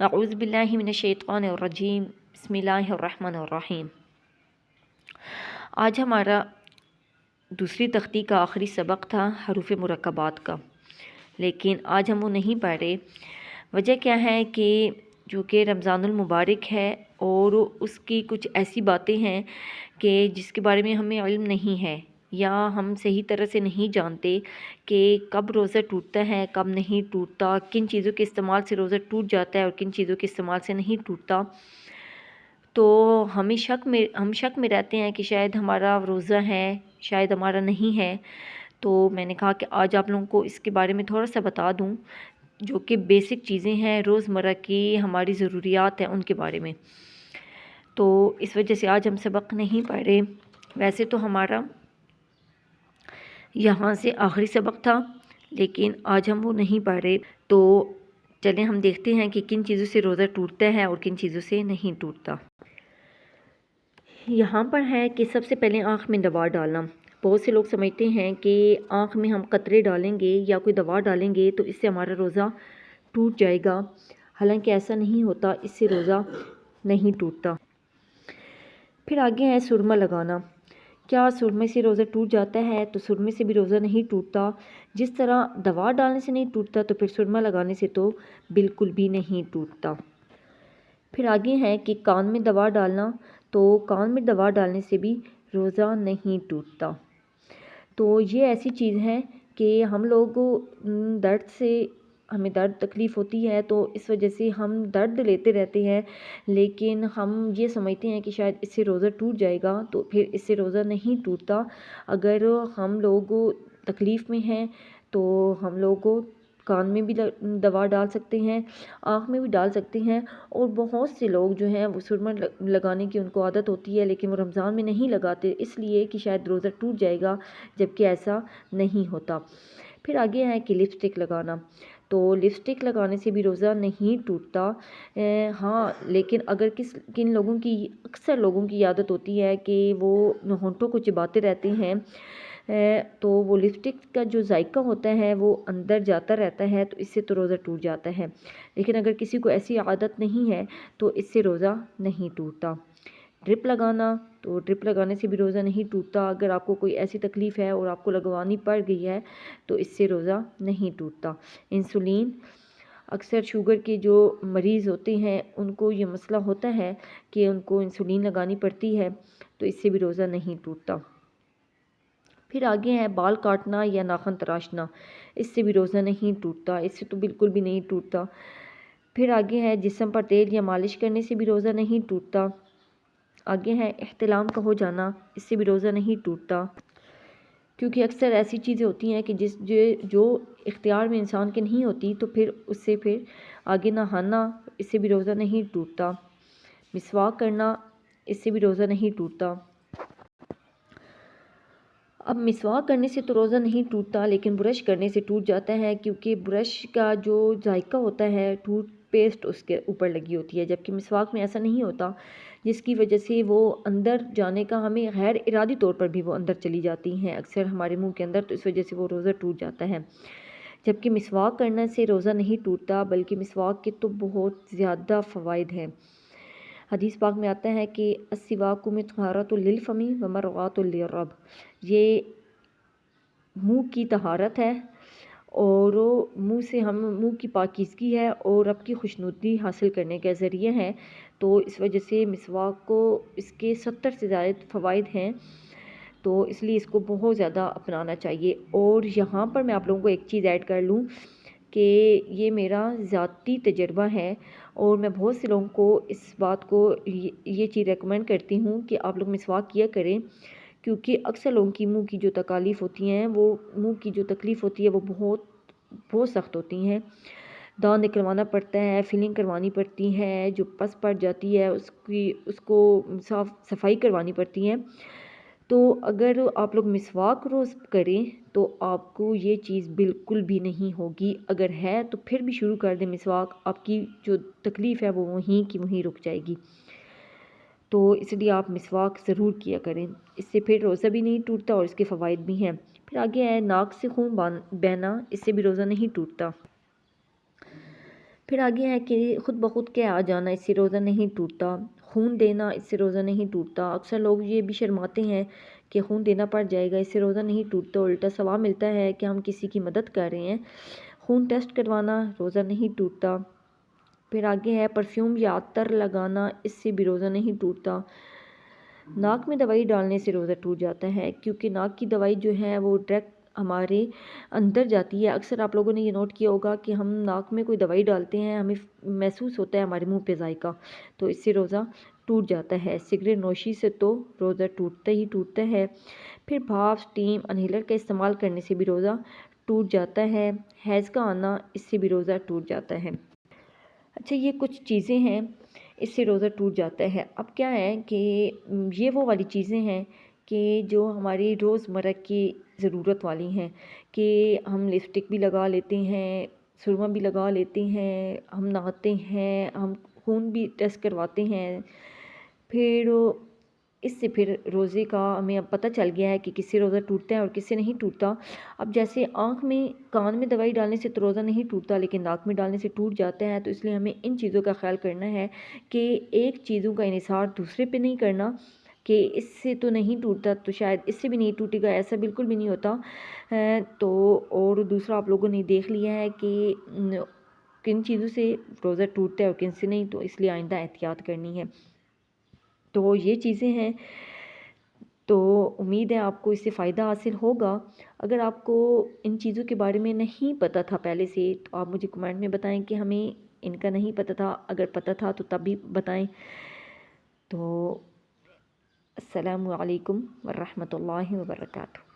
اعوذ باللہ من الشیطان الرجیم، بسم اللہ الرحمن الرحیم۔ آج ہمارا دوسری تختی کا آخری سبق تھا حروف مرکبات کا، لیکن آج ہم وہ نہیں پڑھ رہے۔ وجہ کیا ہے کہ جو کہ رمضان المبارک ہے اور اس کی کچھ ایسی باتیں ہیں کہ جس کے بارے میں ہمیں علم نہیں ہے یا ہم صحیح طرح سے نہیں جانتے کہ کب روزہ ٹوٹتا ہے کب نہیں ٹوٹتا، کن چیزوں کے استعمال سے روزہ ٹوٹ جاتا ہے اور کن چیزوں کے استعمال سے نہیں ٹوٹتا۔ تو ہم شک میں رہتے ہیں کہ شاید ہمارا روزہ ہے، شاید ہمارا نہیں ہے۔ تو میں نے کہا کہ آج آپ لوگوں کو اس کے بارے میں تھوڑا سا بتا دوں، جو کہ بیسک چیزیں ہیں، روزمرہ کی ہماری ضروریات ہیں، ان کے بارے میں۔ تو اس وجہ سے آج ہم سبق نہیں پڑھ رہے۔ ویسے تو ہمارا یہاں سے آخری سبق تھا، لیکن آج ہم وہ نہیں پڑھ رہے۔ تو چلیں ہم دیکھتے ہیں کہ کن چیزوں سے روزہ ٹوٹتا ہے اور کن چیزوں سے نہیں ٹوٹتا۔ یہاں پر ہے کہ سب سے پہلے آنکھ میں دوا ڈالنا۔ بہت سے لوگ سمجھتے ہیں کہ آنکھ میں ہم قطرے ڈالیں گے یا کوئی دوا ڈالیں گے تو اس سے ہمارا روزہ ٹوٹ جائے گا، حالانکہ ایسا نہیں ہوتا، اس سے روزہ نہیں ٹوٹتا۔ پھر آگے ہے سرما لگانا۔ کیا سرمے سے روزہ ٹوٹ جاتا ہے؟ تو سرمے سے بھی روزہ نہیں ٹوٹتا۔ جس طرح دوا ڈالنے سے نہیں ٹوٹتا تو پھر سرما لگانے سے تو بالکل بھی نہیں ٹوٹتا۔ پھر آگے ہے کہ کان میں دوا ڈالنا، تو کان میں دوا ڈالنے سے بھی روزہ نہیں ٹوٹتا۔ تو یہ ایسی چیز ہے کہ ہم لوگ ہمیں درد تکلیف ہوتی ہے تو اس وجہ سے ہم درد لیتے رہتے ہیں، لیکن ہم یہ سمجھتے ہیں کہ شاید اس سے روزہ ٹوٹ جائے گا، تو پھر اس سے روزہ نہیں ٹوٹتا۔ اگر ہم لوگ تکلیف میں ہیں تو ہم لوگ کان میں بھی دوا ڈال سکتے ہیں، آنکھ میں بھی ڈال سکتے ہیں، اور بہت سے لوگ جو ہیں وہ سرما لگانے کی ان کو عادت ہوتی ہے، لیکن وہ رمضان میں نہیں لگاتے اس لیے کہ شاید روزہ ٹوٹ جائے گا، جبکہ ایسا نہیں ہوتا۔ پھر آگے ہے کہ لپسٹک لگانا۔ تو لپسٹک لگانے سے بھی روزہ نہیں ٹوٹتا۔ ہاں، لیکن اگر اکثر لوگوں کی عادت ہوتی ہے کہ وہ ہونٹوں کو چباتے رہتے ہیں، تو وہ لپسٹک کا جو ذائقہ ہوتا ہے وہ اندر جاتا رہتا ہے، تو اس سے تو روزہ ٹوٹ جاتا ہے۔ لیکن اگر کسی کو ایسی عادت نہیں ہے تو اس سے روزہ نہیں ٹوٹتا۔ ڈرپ لگانا، تو ڈرپ لگانے سے بھی روزہ نہیں ٹوٹتا۔ اگر آپ کو کوئی ایسی تکلیف ہے اور آپ کو لگوانی پڑ گئی ہے تو اس سے روزہ نہیں ٹوٹتا۔ انسولین، اکثر شوگر کے جو مریض ہوتے ہیں ان کو یہ مسئلہ ہوتا ہے کہ ان کو انسولین لگانی پڑتی ہے، تو اس سے بھی روزہ نہیں ٹوٹتا۔ پھر آگے ہے بال کاٹنا یا ناخن تراشنا، اس سے بھی روزہ نہیں ٹوٹتا، اس سے تو بالکل بھی نہیں ٹوٹتا۔ پھر آگے ہے جسم پر تیل یا مالش کرنے سے بھی روزہ نہیں ٹوٹتا۔ آگے ہے احتلام کا ہو جانا، اس سے بھی روزہ نہیں ٹوٹتا، کیونکہ اکثر ایسی چیزیں ہوتی ہیں کہ جو اختیار میں انسان کے نہیں ہوتی، تو پھر اس سے پھر آگے نہانا، اس سے بھی روزہ نہیں ٹوٹتا۔ مسواک کرنا، اس سے بھی روزہ نہیں ٹوٹتا۔ اب مسواک کرنے سے تو روزہ نہیں ٹوٹتا، لیکن برش کرنے سے ٹوٹ جاتا ہے، کیونکہ برش کا جو ذائقہ ہوتا ہے، ٹوتھ پیسٹ اس کے اوپر لگی ہوتی ہے، جبکہ مسواک میں ایسا نہیں ہوتا، جس کی وجہ سے وہ اندر جانے کا ہمیں غیر ارادی طور پر بھی وہ اندر چلی جاتی ہیں اکثر ہمارے منہ کے اندر، تو اس وجہ سے وہ روزہ ٹوٹ جاتا ہے۔ جبکہ مسواک کرنے سے روزہ نہیں ٹوٹتا، بلکہ مسواک کے تو بہت زیادہ فوائد ہیں۔ حدیث پاک میں آتا ہے کہ السواک مطہرۃ للفم ومرغات للرب، یہ منہ کی طہارت ہے اور منہ کی پاکیزگی ہے اور رب کی خوشنودی حاصل کرنے کا ذریعہ ہے۔ تو اس وجہ سے مسواک کو اس کے 70 سے زائد فوائد ہیں، تو اس لیے اس کو بہت زیادہ اپنانا چاہیے۔ اور یہاں پر میں آپ لوگوں کو ایک چیز ایڈ کر لوں کہ یہ میرا ذاتی تجربہ ہے، اور میں بہت سے لوگوں کو اس بات کو یہ چیز ریکمینڈ کرتی ہوں کہ آپ لوگ مسواک کیا کریں، کیونکہ اکثر لوگوں کی منہ کی جو تکالیف ہوتی ہیں، وہ منہ کی جو تکلیف ہوتی ہے وہ بہت سخت ہوتی ہیں۔ دانت نکلوانا پڑتا ہے، فلنگ کروانی پڑتی ہے، جو پس پڑ جاتی ہے اس کو صفائی کروانی پڑتی ہے۔ تو اگر آپ لوگ مسواک روز کریں تو آپ کو یہ چیز بالکل بھی نہیں ہوگی، اگر ہے تو پھر بھی شروع کر دیں مسواک، آپ کی جو تکلیف ہے وہ وہیں کی وہیں رک جائے گی۔ تو اس لیے آپ مسواک ضرور کیا کریں، اس سے پھر روزہ بھی نہیں ٹوٹتا اور اس کے فوائد بھی ہیں۔ پھر آگے ہے ناک سے خون بہنا، اس سے بھی روزہ نہیں ٹوٹتا۔ پھر آگے ہے کہ خود بخود کے آ جانا اس سے روزہ نہیں ٹوٹتا، خون دینا اس سے روزہ نہیں ٹوٹتا۔ اکثر لوگ یہ بھی شرماتے ہیں کہ خون دینا پڑ جائے گا، اس سے روزہ نہیں ٹوٹتا، الٹا ثواب ملتا ہے کہ ہم کسی کی مدد کر رہے ہیں۔ خون ٹیسٹ کروانا روزہ نہیں ٹوٹتا۔ پھر آگے ہے پرفیوم یا عطر لگانا، اس سے بھی روزہ نہیں ٹوٹتا۔ ناک میں دوائی ڈالنے سے روزہ ٹوٹ جاتا ہے، کیونکہ ناک کی دوائی جو ہے وہ ڈائریکٹ ہمارے اندر جاتی ہے۔ اکثر آپ لوگوں نے یہ نوٹ کیا ہوگا کہ ہم ناک میں کوئی دوائی ڈالتے ہیں، ہمیں محسوس ہوتا ہے ہمارے منہ پہ ذائقہ، تو اس سے روزہ ٹوٹ جاتا ہے۔ سگریٹ نوشی سے تو روزہ ٹوٹتا ہی ٹوٹتا ہے۔ پھر بھاپ، اسٹیم، انہیلر کا استعمال کرنے سے بھی روزہ ٹوٹ جاتا ہے۔ حیض کا آنا، اس سے بھی روزہ ٹوٹ جاتا ہے۔ اچھا، یہ کچھ چیزیں ہیں اس سے روزہ ٹوٹ جاتا ہے۔ اب کیا ہے کہ یہ وہ والی چیزیں ہیں کہ جو ہماری روزمرہ کی ضرورت والی ہیں، کہ ہم لپسٹک بھی لگا لیتے ہیں، سرما بھی لگا لیتے ہیں، ہم نہاتے ہیں، ہم خون بھی ٹیسٹ کرواتے ہیں۔ پھر اس سے پھر روزے کا ہمیں اب پتہ چل گیا ہے کہ کس سے روزہ ٹوٹتا ہے اور کس سے نہیں ٹوٹتا۔ اب جیسے آنکھ میں، کان میں دوائی ڈالنے سے تو روزہ نہیں ٹوٹتا، لیکن ناک میں ڈالنے سے ٹوٹ جاتا ہے، تو اس لیے ہمیں ان چیزوں کا خیال کرنا ہے کہ ایک چیزوں کا انحصار دوسرے پہ نہیں کرنا کہ اس سے تو نہیں ٹوٹتا تو شاید اس سے بھی نہیں ٹوٹے گا، ایسا بالکل بھی نہیں ہوتا۔ تو اور دوسرا آپ لوگوں نے دیکھ لیا ہے کہ کن چیزوں سے روزہ ٹوٹتا ہے اور کن سے نہیں، تو اس لیے آئندہ احتیاط کرنی ہے۔ تو یہ چیزیں ہیں، تو امید ہے آپ کو اس سے فائدہ حاصل ہوگا۔ اگر آپ کو ان چیزوں کے بارے میں نہیں پتہ تھا پہلے سے، تو آپ مجھے کمنٹ میں بتائیں کہ ہمیں ان کا نہیں پتہ تھا، اگر پتہ تھا تو تب بھی بتائیں۔ تو السلام علیکم ورحمۃ اللہ وبرکاتہ۔